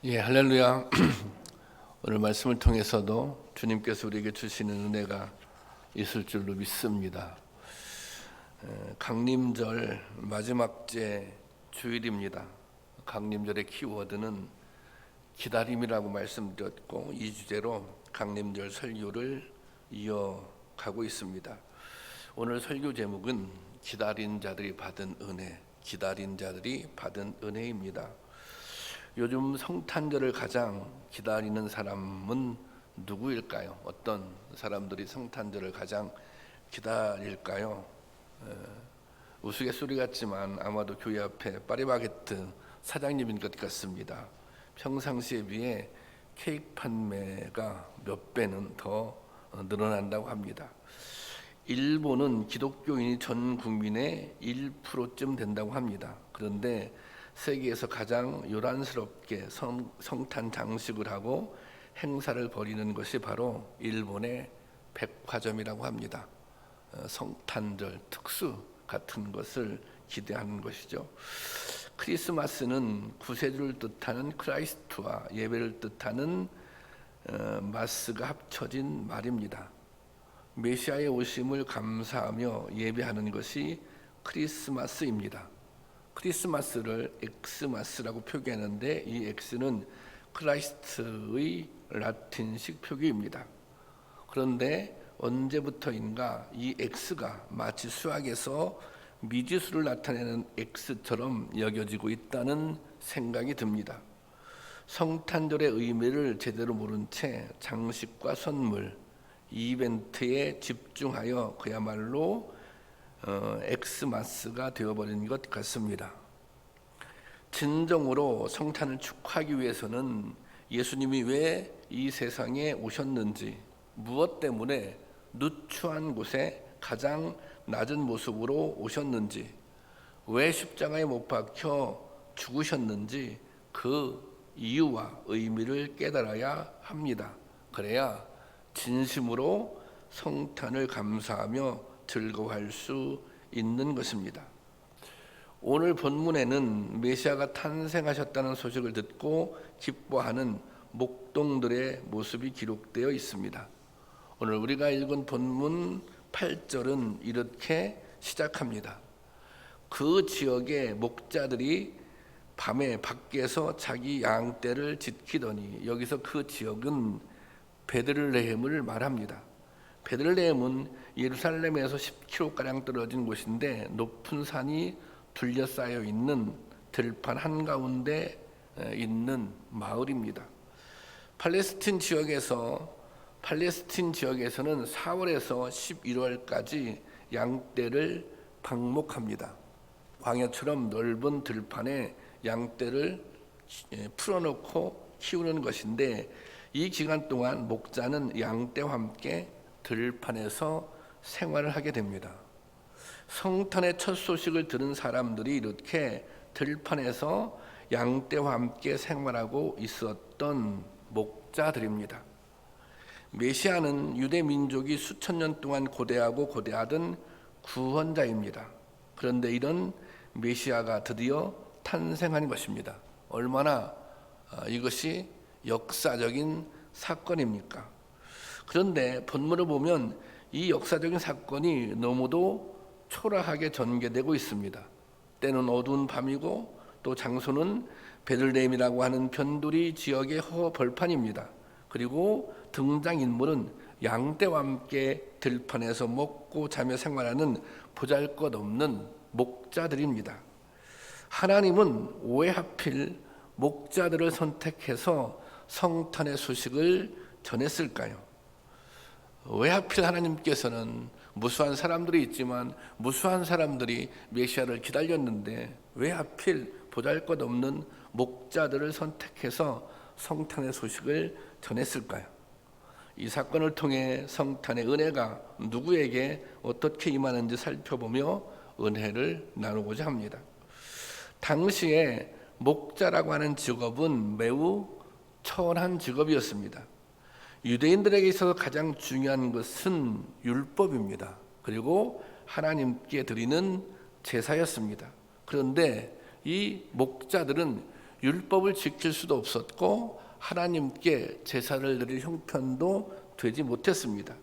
예, 할렐루야. 오늘 말씀을 통해서도 주님께서 우리에게 주시는 은혜가 있을 줄로 믿습니다. 강림절 마지막째 주일입니다. 강림절의 키워드는 기다림이라고 말씀드렸고, 이 주제로 강림절 설교를 이어가고 있습니다. 오늘 설교 제목은 기다린 자들이 받은 은혜, 기다린 자들이 받은 은혜입니다. 요즘 성탄절을 가장 기다리는 사람은 누구일까요? 어떤 사람들이 성탄절을 가장 기다릴까요? 우스갯소리 같지만 아마도 교회 앞에 파리바게뜨 사장님인 것 같습니다. 평상시에 비해 케이크 판매가 몇 배는 더 늘어난다고 합니다. 일본은 기독교인이 전 국민의 1%쯤 된다고 합니다. 그런데 세계에서 가장 요란스럽게 성탄 장식을 하고 행사를 벌이는 것이 바로 일본의 백화점이라고 합니다. 성탄절 특수 같은 것을 기대하는 것이죠. 크리스마스는 구세주를 뜻하는 크라이스트와 예배를 뜻하는 마스가 합쳐진 말입니다. 메시아의 오심을 감사하며 예배하는 것이 크리스마스입니다. 크리스마스를 엑스마스라고 표기하는데, 이 엑스는 크라이스트의 라틴식 표기입니다. 그런데 언제부터인가 이 엑스가 마치 수학에서 미지수를 나타내는 엑스처럼 여겨지고 있다는 생각이 듭니다. 성탄절의 의미를 제대로 모른 채 장식과 선물, 이벤트에 집중하여 그야말로 엑스마스가 되어버린 것 같습니다. 진정으로 성탄을 축하하기 위해서는 예수님이 왜 이 세상에 오셨는지, 무엇 때문에 누추한 곳에 가장 낮은 모습으로 오셨는지, 왜 십자가에 못 박혀 죽으셨는지 그 이유와 의미를 깨달아야 합니다. 그래야 진심으로 성탄을 감사하며 즐거워할 수 있는 것입니다. 오늘 본문에는 메시아가 탄생하셨다는 소식을 듣고 기뻐하는 목동들의 모습이 기록되어 있습니다. 오늘 우리가 읽은 본문 8절은 이렇게 시작합니다. 그 지역의 목자들이 밤에 밖에서 자기 양떼를 지키더니, 여기서 그 지역은 베들레헴을 말합니다. 베들레헴은 예루살렘에서 10km가량 떨어진 곳인데 높은 산이 둘러싸여 있는 들판 한가운데 있는 마을입니다. 팔레스틴 지역에서는 4월에서 11월까지 양떼를 방목합니다. 광야처럼 넓은 들판에 양떼를 풀어놓고 키우는 것인데, 이 기간 동안 목자는 양떼와 함께 들판에서 생활을 하게 됩니다. 성탄의 첫 소식을 들은 사람들이 이렇게 들판에서 양떼와 함께 생활하고 있었던 목자들입니다. 메시아는 유대 민족이 수천 년 동안 고대하던 구원자입니다. 그런데 이런 메시아가 드디어 탄생한 것입니다. 얼마나 이것이 역사적인 사건입니까? 그런데 본문을 보면 이 역사적인 사건이 너무도 초라하게 전개되고 있습니다. 때는 어두운 밤이고 또 장소는 베들레헴이라고 하는 변두리 지역의 허벌판입니다. 그리고 등장인물은 양떼와 함께 들판에서 먹고 자며 생활하는 보잘것없는 목자들입니다. 하나님은 왜 하필 목자들을 선택해서 성탄의 소식을 전했을까요? 왜 하필 하나님께서는 무수한 사람들이 있지만 무수한 사람들이 메시아를 기다렸는데 왜 하필 보잘것없는 목자들을 선택해서 성탄의 소식을 전했을까요? 이 사건을 통해 성탄의 은혜가 누구에게 어떻게 임하는지 살펴보며 은혜를 나누고자 합니다. 당시에 목자라고 하는 직업은 매우 천한 직업이었습니다. 유대인들에게 있어서 가장 중요한 것은 율법입니다. 그리고 하나님께 드리는 제사였습니다. 그런데 이 목자들은 율법을 지킬 수도 없었고 하나님께 제사를 드릴 형편도 되지 못했습니다.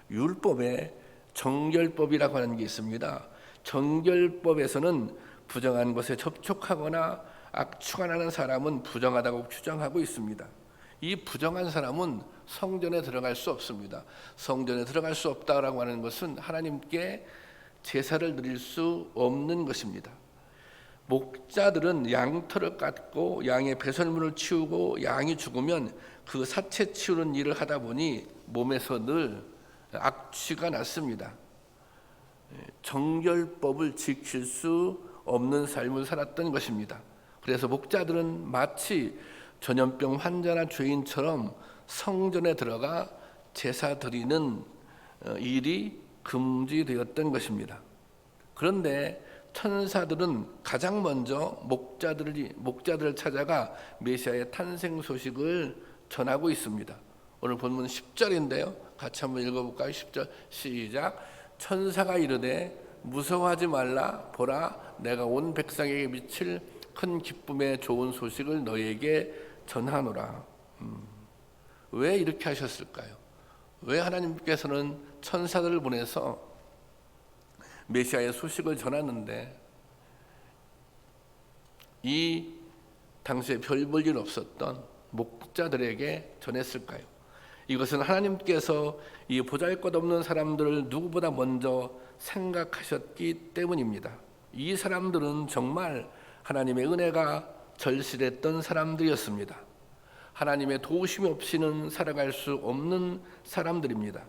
율법에 정결법이라고 하는 게 있습니다. 정결법에서는 부정한 것에 접촉하거나 악취가 사람은 부정하다고 규정하고 있습니다. 이 부정한 사람은 성전에 들어갈 수 없습니다. 성전에 들어갈 수 없다라고 하는 것은 하나님께 제사를 드릴 수 없는 것입니다. 목자들은 양털을 깎고 양의 배설물을 치우고 양이 죽으면 그 사체 치우는 일을 하다 보니 몸에서 늘 악취가 났습니다. 정결법을 지킬 수 없는 삶을 살았던 것입니다. 그래서 목자들은 마치 전염병 환자나 죄인처럼 성전에 들어가 제사 드리는 일이 금지되었던 것입니다. 그런데 천사들은 가장 먼저 목자들을 찾아가 메시아의 탄생 소식을 전하고 있습니다. 오늘 본문 10절인데요. 같이 한번 읽어볼까요? 10절 시작. 천사가 이르되 무서워하지 말라. 보라, 내가 온 백성에게 미칠 큰 기쁨의 좋은 소식을 너희에게 전하노라. 왜 이렇게 하셨을까요? 왜 하나님께서는 천사들을 보내서 메시아의 소식을 전하는데 이 당시에 별 볼 일 없었던 목자들에게 전했을까요? 이것은 하나님께서 이 보잘것없는 사람들을 누구보다 먼저 생각하셨기 때문입니다. 이 사람들은 정말 하나님의 은혜가 절실했던 사람들이었습니다. 하나님의 도우심 없이는 살아갈 수 없는 사람들입니다.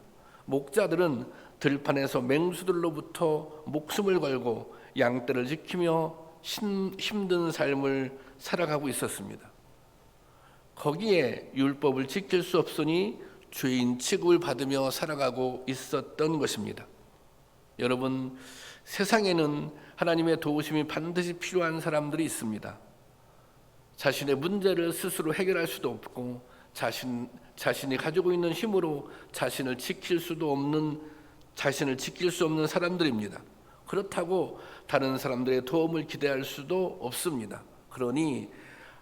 목자들은 들판에서 맹수들로부터 목숨을 걸고 양떼를 지키며 힘든 삶을 살아가고 있었습니다. 거기에 율법을 지킬 수 없으니 죄인 취급을 받으며 살아가고 있었던 것입니다. 여러분, 세상에는 하나님의 도우심이 반드시 필요한 사람들이 있습니다. 자신의 문제를 스스로 해결할 수도 없고 자신이 가지고 있는 힘으로 자신을 지킬 수 없는 사람들입니다. 그렇다고 다른 사람들의 도움을 기대할 수도 없습니다. 그러니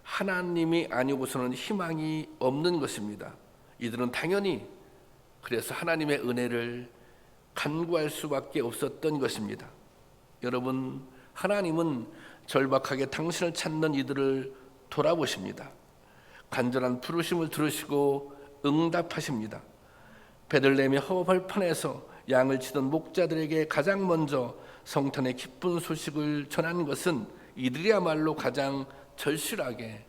하나님이 아니고서는 희망이 없는 것입니다. 이들은 당연히 그래서 하나님의 은혜를 간구할 수밖에 없었던 것입니다. 여러분, 하나님은 절박하게 당신을 찾는 이들을 돌아보십니다. 간절한 부르심을 들으시고 응답하십니다. 베들레헴의 허벌판에서 양을 치던 목자들에게 가장 먼저 성탄의 기쁜 소식을 전한 것은 이들이야말로 가장 절실하게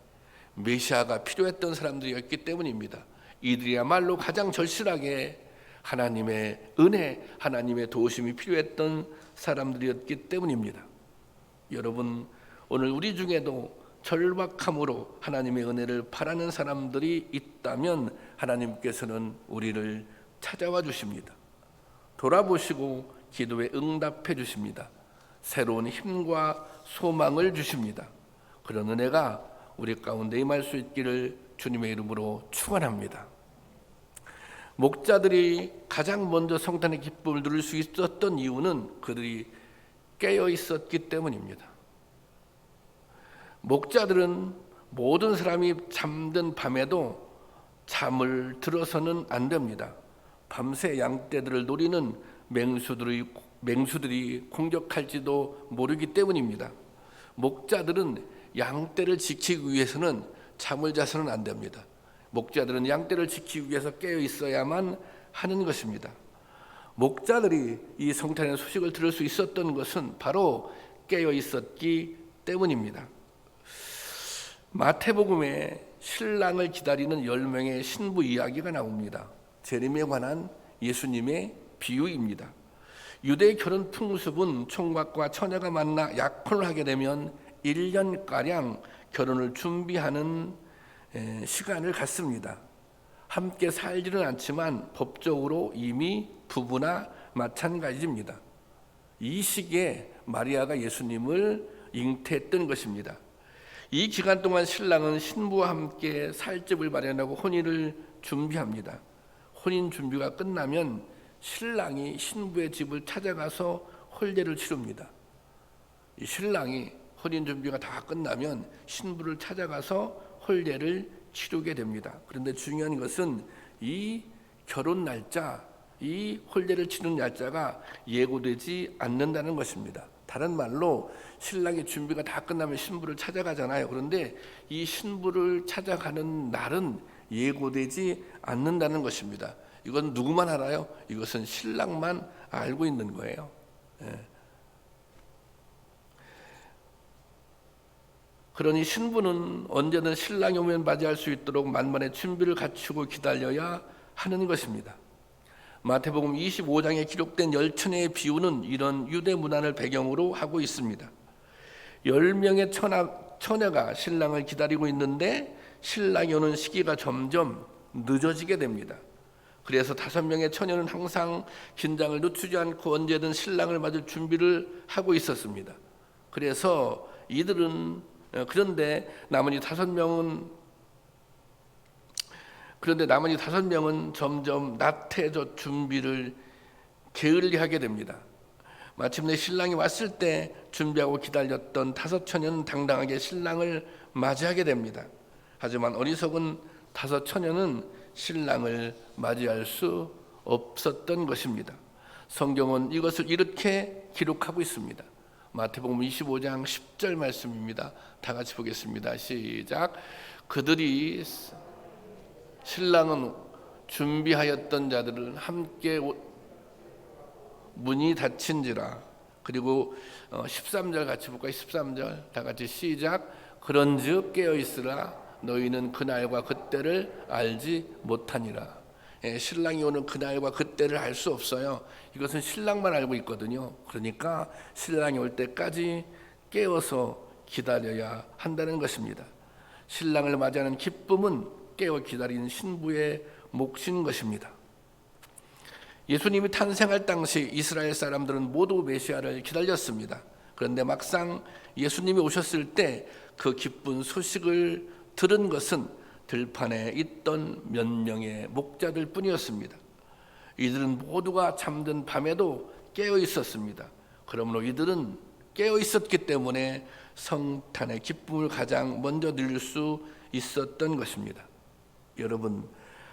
메시아가 필요했던 사람들이었기 때문입니다. 이들이야말로 가장 절실하게 하나님의 은혜, 하나님의 도우심이 필요했던 사람들이었기 때문입니다. 여러분, 오늘 우리 중에도 절박함으로 하나님의 은혜를 바라는 사람들이 있다면 하나님께서는 우리를 찾아와 주십니다. 돌아보시고 기도에 응답해 주십니다. 새로운 힘과 소망을 주십니다. 그런 은혜가 우리 가운데 임할 수 있기를 주님의 이름으로 축원합니다. 목자들이 가장 먼저 성탄의 기쁨을 누릴 수 있었던 이유는 그들이 깨어 있었기 때문입니다. 목자들은 모든 사람이 잠든 밤에도 잠을 들어서는 안 됩니다. 밤새 양떼들을 노리는 맹수들이 공격할지도 모르기 때문입니다. 목자들은 양떼를 지키기 위해서는 잠을 자서는 안 됩니다. 목자들은 양떼를 지키기 위해서 깨어 있어야만 하는 것입니다. 목자들이 이 성탄의 소식을 들을 수 있었던 것은 바로 깨어 있었기 때문입니다. 마태복음에 신랑을 기다리는 10명의 신부 이야기가 나옵니다. 재림에 관한 예수님의 비유입니다. 유대의 결혼 풍습은 총각과 처녀가 만나 약혼을 하게 되면 1년가량 결혼을 준비하는 시간을 갖습니다. 함께 살지는 않지만 법적으로 이미 부부나 마찬가지입니다. 이 시기에 마리아가 예수님을 잉태했던 것입니다. 이 기간 동안 신랑은 신부와 함께 살 집을 마련하고 혼인을 준비합니다. 혼인 준비가 끝나면 신랑이 신부의 집을 찾아가서 혼례를 치릅니다. 이 신랑이 혼인 준비가 다 끝나면 신부를 찾아가서 혼례를 치르게 됩니다. 그런데 중요한 것은 이 결혼 날짜, 이 혼례를 치르는 날짜가 예고되지 않는다는 것입니다. 다른 말로 신랑의 준비가 다 끝나면 신부를 찾아가잖아요. 그런데 이 신부를 찾아가는 날은 예고되지 않는다는 것입니다. 이건 누구만 알아요? 이것은 신랑만 알고 있는 거예요. 그러니 신부는 언제든 신랑이 오면 맞이할 수 있도록 만반의 준비를 갖추고 기다려야 하는 것입니다. 마태복음 25장에 기록된 10처녀의 비유는 이런 유대 문화를 배경으로 하고 있습니다. 10명의 처녀가 신랑을 기다리고 있는데 신랑이 오는 시기가 점점 늦어지게 됩니다. 그래서 5명의 처녀는 항상 긴장을 늦추지 않고 언제든 신랑을 맞을 준비를 하고 있었습니다. 그래서 그런데 나머지 5명은 점점 나태해져 준비를 게을리하게 됩니다. 마침내 신랑이 왔을 때 준비하고 기다렸던 5처녀는 당당하게 신랑을 맞이하게 됩니다. 하지만 어리석은 5처녀는 신랑을 맞이할 수 없었던 것입니다. 성경은 이것을 이렇게 기록하고 있습니다. 마태복음 25장 10절 말씀입니다. 다 같이 보겠습니다. 시작. 그들이 신랑은 준비하였던 자들은 함께 문이 닫힌지라. 그리고 13절 같이 볼까요? 13절 다 같이 시작. 그런즉 깨어있으라. 너희는 그날과 그때를 알지 못하니라. 신랑이 오는 그날과 그때를 알 수 없어요. 이것은 신랑만 알고 있거든요. 그러니까 신랑이 올 때까지 깨어서 기다려야 한다는 것입니다. 신랑을 맞이하는 기쁨은 깨어 기다리는 신부의 몫인 것입니다. 예수님이 탄생할 당시 이스라엘 사람들은 모두 메시아를 기다렸습니다. 그런데 막상 예수님이 오셨을 때 그 기쁜 소식을 들은 것은 들판에 있던 몇 명의 목자들 뿐이었습니다. 이들은 모두가 잠든 밤에도 깨어 있었습니다. 그러므로 이들은 깨어 있었기 때문에 성탄의 기쁨을 가장 먼저 누릴 수 있었던 것입니다. 여러분,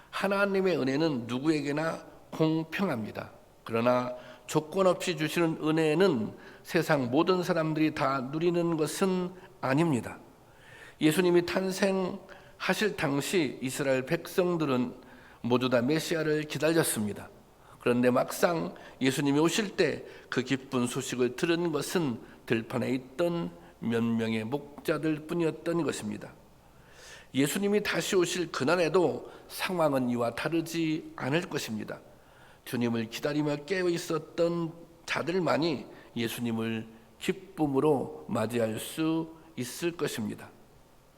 하나님의 은혜는 누구에게나 공평합니다. 그러나 조건 없이 주시는 은혜는 세상 모든 사람들이 다 누리는 것은 아닙니다. 예수님이 탄생하실 당시 이스라엘 백성들은 모두 다 메시아를 기다렸습니다. 그런데 막상 예수님이 오실 때 그 기쁜 소식을 들은 것은 들판에 있던 몇 명의 목자들 뿐이었던 것입니다. 예수님이 다시 오실 그날에도 상황은 이와 다르지 않을 것입니다. 주님을 기다리며 깨어 있었던 자들만이 예수님을 기쁨으로 맞이할 수 있을 것입니다.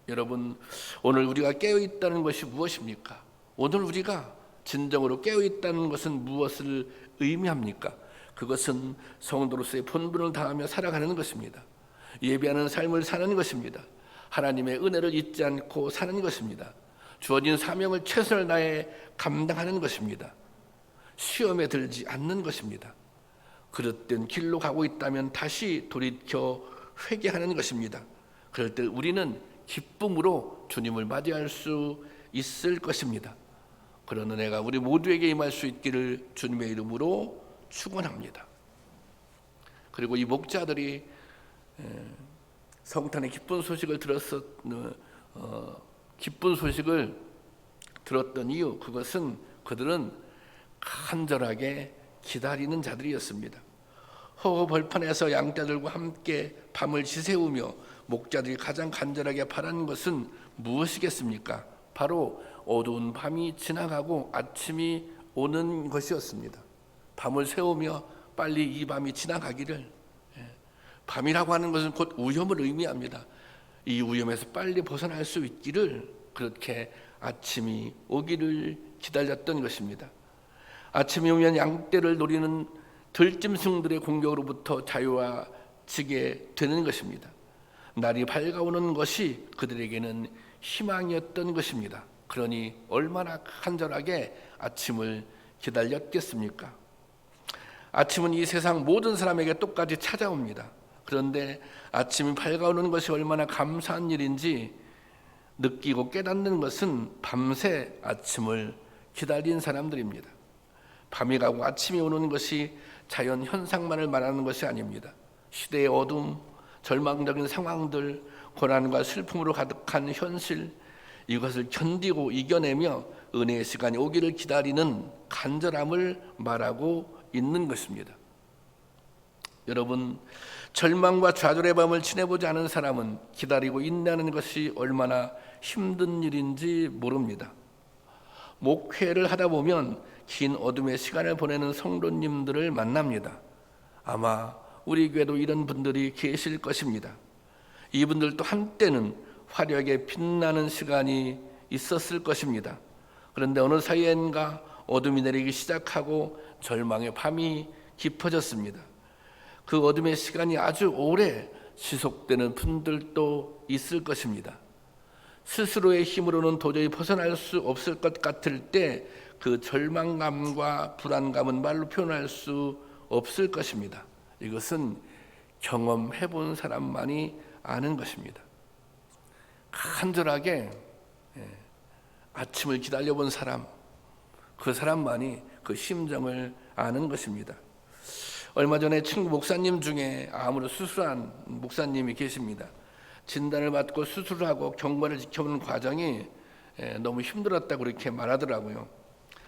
여러분, 오늘 우리가 깨어 있다는 것이 무엇입니까? 오늘 우리가 진정으로 깨어 있다는 것은 무엇을 의미합니까? 그것은 성도로서의 본분을 다하며 살아가는 것입니다. 예배하는 삶을 사는 것입니다. 하나님의 은혜를 잊지 않고 사는 것입니다. 주어진 사명을 최선을 다해 감당하는 것입니다. 시험에 들지 않는 것입니다. 그릇된 길로 가고 있다면 다시 돌이켜 회개하는 것입니다. 그럴 때 우리는 기쁨으로 주님을 맞이할 수 있을 것입니다. 그런 은혜가 우리 모두에게 임할 수 있기를 주님의 이름으로 축원합니다. 그리고 이 목자들이 성탄의 기쁜 소식을 들었던 이유, 그것은 그들은 간절하게 기다리는 자들이었습니다. 허허 벌판에서 양떼들과 함께 밤을 지새우며 목자들이 가장 간절하게 바라는 것은 무엇이겠습니까? 바로 어두운 밤이 지나가고 아침이 오는 것이었습니다. 밤을 새우며 빨리 이 밤이 지나가기를. 밤이라고 하는 것은 곧 위험을 의미합니다. 이 위험에서 빨리 벗어날 수 있기를, 그렇게 아침이 오기를 기다렸던 것입니다. 아침이 오면 양떼를 노리는 들짐승들의 공격으로부터 자유화지게 되는 것입니다. 날이 밝아오는 것이 그들에게는 희망이었던 것입니다. 그러니 얼마나 간절하게 아침을 기다렸겠습니까? 아침은 이 세상 모든 사람에게 똑같이 찾아옵니다. 그런데 아침이 밝아오는 것이 얼마나 감사한 일인지 느끼고 깨닫는 것은 밤새 아침을 기다린 사람들입니다. 밤이 가고 아침이 오는 것이 자연 현상만을 말하는 것이 아닙니다. 시대의 어둠, 절망적인 상황들, 고난과 슬픔으로 가득한 현실, 이것을 견디고 이겨내며 은혜의 시간이 오기를 기다리는 간절함을 말하고 있는 것입니다. 여러분, 절망과 좌절의 밤을 지내보지 않은 사람은 기다리고 인내하는 것이 얼마나 힘든 일인지 모릅니다. 목회를 하다 보면 긴 어둠의 시간을 보내는 성도님들을 만납니다. 아마 우리 교회도 이런 분들이 계실 것입니다. 이분들도 한때는 화려하게 빛나는 시간이 있었을 것입니다. 그런데 어느 사이엔가 어둠이 내리기 시작하고 절망의 밤이 깊어졌습니다. 그 어둠의 시간이 아주 오래 지속되는 분들도 있을 것입니다. 스스로의 힘으로는 도저히 벗어날 수 없을 것 같을 때 그 절망감과 불안감은 말로 표현할 수 없을 것입니다. 이것은 경험해 본 사람만이 아는 것입니다. 간절하게 아침을 기다려본 사람, 그 사람만이 그 심정을 아는 것입니다. 얼마 전에 친구 목사님 중에 암으로 수술한 목사님이 계십니다. 진단을 받고 수술을 하고 경과를 지켜보는 과정이 너무 힘들었다고 그렇게 말하더라고요.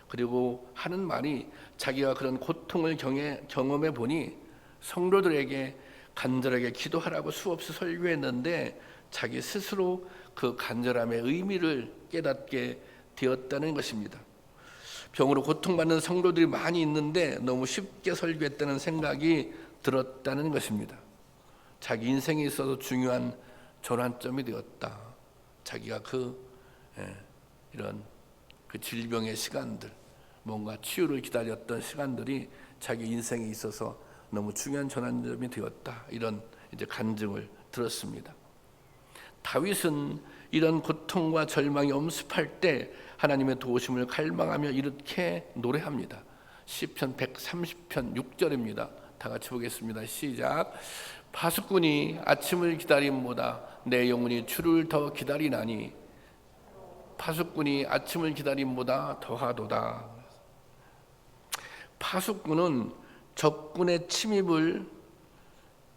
그리고 하는 말이 자기가 그런 고통을 경험해 보니 성도들에게 간절하게 기도하라고 수없이 설교했는데 자기 스스로 그 간절함의 의미를 깨닫게 되었다는 것입니다. 병으로 고통받는 성도들이 많이 있는데 너무 쉽게 설교했다는 생각이 들었다는 것입니다. 자기 인생에 있어서 중요한 전환점이 되었다. 자기가 이런 그 질병의 시간들, 뭔가 치유를 기다렸던 시간들이 자기 인생에 있어서 너무 중요한 전환점이 되었다. 이런 이제 간증을 들었습니다. 다윗은 이런 고통과 절망이 엄습할 때 하나님의 도우심을 갈망하며 이렇게 노래합니다. 시편 130편 6절입니다. 다 같이 보겠습니다. 시작. 파수꾼이 아침을 기다림보다 내 영혼이 주를 더 기다리나니 파수꾼이 아침을 기다림보다 더하도다. 파수꾼은 적군의 침입을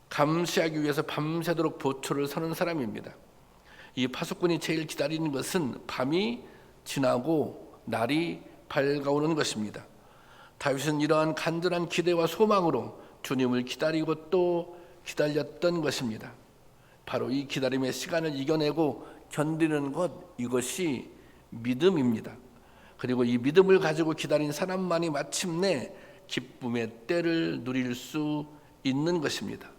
감시하기 위해서 밤새도록 보초를 서는 사람입니다. 이 파수꾼이 제일 기다리는 것은 밤이 지나고 날이 밝아오는 것입니다. 다윗은 이러한 간절한 기대와 소망으로 주님을 기다리고 또 기다렸던 것입니다. 바로 이 기다림의 시간을 이겨내고 견디는 것, 이것이 믿음입니다. 그리고 이 믿음을 가지고 기다린 사람만이 마침내 기쁨의 때를 누릴 수 있는 것입니다.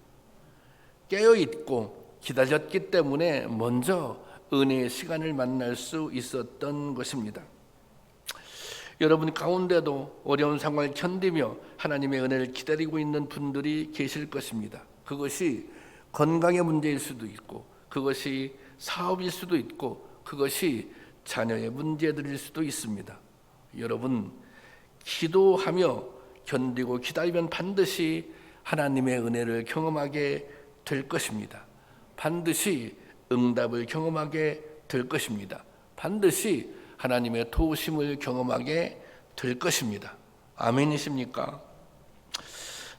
깨어있고 기다렸기 때문에 먼저 은혜의 시간을 만날 수 있었던 것입니다. 여러분 가운데도 어려운 상황을 견디며 하나님의 은혜를 기다리고 있는 분들이 계실 것입니다. 그것이 건강의 문제일 수도 있고, 그것이 사업일 수도 있고, 그것이 자녀의 문제들일 수도 있습니다. 여러분, 기도하며 견디고 기다리면 반드시 하나님의 은혜를 경험하게 될 것입니다. 반드시 응답을 경험하게 될 것입니다. 반드시 하나님의 도우심을 경험하게 될 것입니다. 아멘이십니까?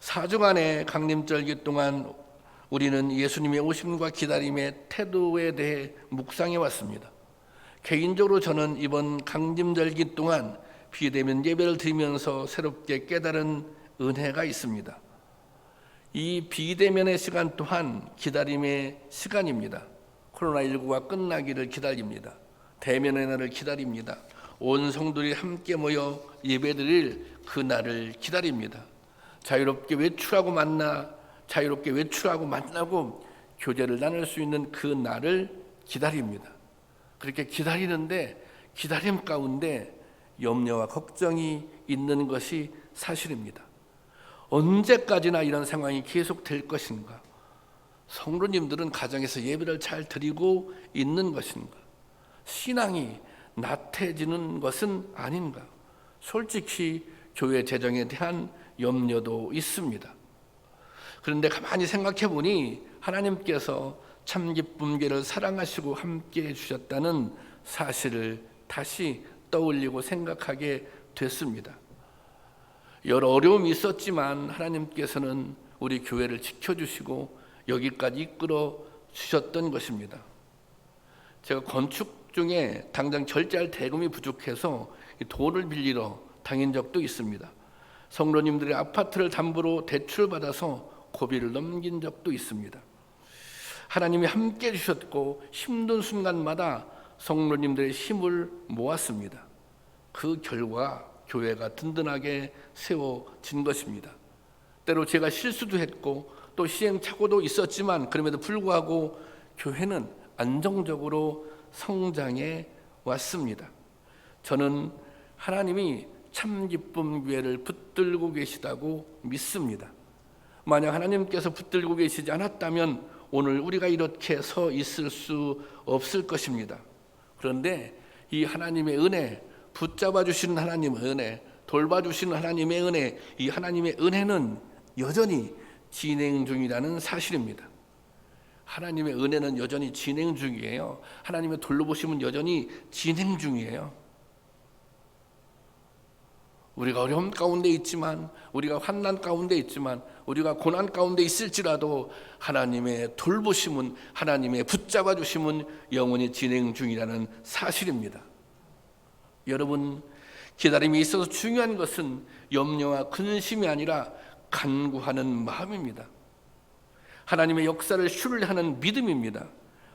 4주간의 강림절기 동안 우리는 예수님의 오심과 기다림의 태도에 대해 묵상해 왔습니다. 개인적으로 저는 이번 강림절기 동안 비대면 예배를 드리면서 새롭게 깨달은 은혜가 있습니다. 이 비대면의 시간 또한 기다림의 시간입니다. 코로나19가 끝나기를 기다립니다. 대면의 날을 기다립니다. 온 성도들이 함께 모여 예배드릴 그 날을 기다립니다. 자유롭게 외출하고 만나고 교제를 나눌 수 있는 그 날을 기다립니다. 그렇게 기다리는데 기다림 가운데 염려와 걱정이 있는 것이 사실입니다. 언제까지나 이런 상황이 계속될 것인가? 성도님들은 가정에서 예배를 잘 드리고 있는 것인가? 신앙이 나태해지는 것은 아닌가? 솔직히 교회 재정에 대한 염려도 있습니다. 그런데 가만히 생각해 보니 하나님께서 참기쁨교회를 사랑하시고 함께 해주셨다는 사실을 다시 떠올리고 생각하게 됐습니다. 여러 어려움이 있었지만 하나님께서는 우리 교회를 지켜주시고 여기까지 이끌어 주셨던 것입니다. 제가 건축 중에 당장 결제할 대금이 부족해서 돈을 빌리러 다닌 적도 있습니다. 성도님들의 아파트를 담보로 대출받아서 고비를 넘긴 적도 있습니다. 하나님이 함께 해주셨고 힘든 순간마다 성도님들의 힘을 모았습니다. 그 결과 교회가 든든하게 세워진 것입니다. 때로 제가 실수도 했고 또 시행착오도 있었지만 그럼에도 불구하고 교회는 안정적으로 성장해 왔습니다. 저는 하나님이 참기쁨교회를 붙들고 계시다고 믿습니다. 만약 하나님께서 붙들고 계시지 않았다면 오늘 우리가 이렇게 서 있을 수 없을 것입니다. 그런데 이 하나님의 은혜, 붙잡아 주시는 하나님의 은혜, 돌봐주시는 하나님의 은혜, 이 하나님의 은혜는 여전히 진행 중이라는 사실입니다. 하나님의 은혜는 여전히 진행 중이에요. 하나님의 돌보심은 여전히 진행 중이에요. 우리가 어려움 가운데 있지만, 우리가 환난 가운데 있지만, 우리가 고난 가운데 있을지라도 하나님의 돌보심은, 하나님의 붙잡아 주심은 영원히 진행 중이라는 사실입니다. 여러분, 기다림이 있어서 중요한 것은 염려와 근심이 아니라 간구하는 마음입니다. 하나님의 역사를 신뢰하는 믿음입니다.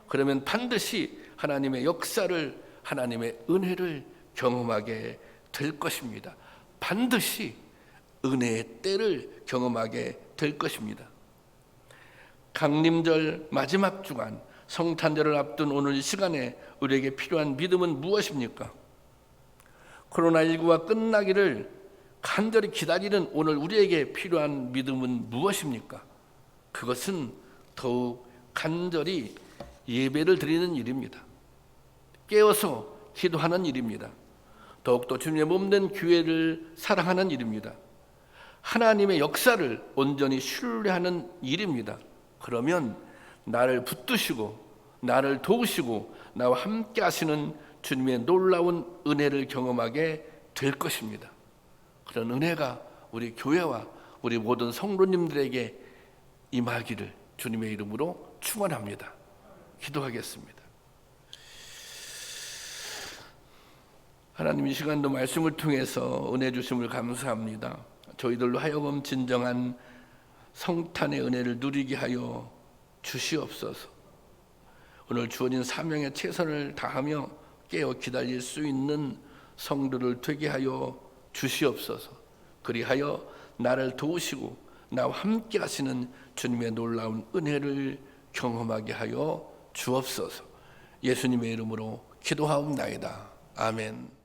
그러면 반드시 하나님의 역사를, 하나님의 은혜를 경험하게 될 것입니다. 반드시 은혜의 때를 경험하게 될 것입니다. 강림절 마지막 주간 성탄절을 앞둔 오늘 이 시간에 우리에게 필요한 믿음은 무엇입니까? 코로나19가 끝나기를 간절히 기다리는 오늘 우리에게 필요한 믿음은 무엇입니까? 그것은 더욱 간절히 예배를 드리는 일입니다. 깨어서 기도하는 일입니다. 더욱더 주님의 몸된 교회를 사랑하는 일입니다. 하나님의 역사를 온전히 신뢰하는 일입니다. 그러면 나를 붙드시고 나를 도우시고 나와 함께 하시는 주님의 놀라운 은혜를 경험하게 될 것입니다. 그런 은혜가 우리 교회와 우리 모든 성도님들에게 임하기를 주님의 이름으로 축원합니다. 기도하겠습니다. 하나님, 이 시간도 말씀을 통해서 은혜 주심을 감사합니다. 저희들로 하여금 진정한 성탄의 은혜를 누리게 하여 주시옵소서. 오늘 주어진 사명에 최선을 다하며 깨어 기다릴 수 있는 성도를 되게 하여 주시옵소서. 그리하여 나를 도우시고 나와 함께 하시는 주님의 놀라운 은혜를 경험하게 하여 주옵소서. 예수님의 이름으로 기도하옵나이다. 아멘.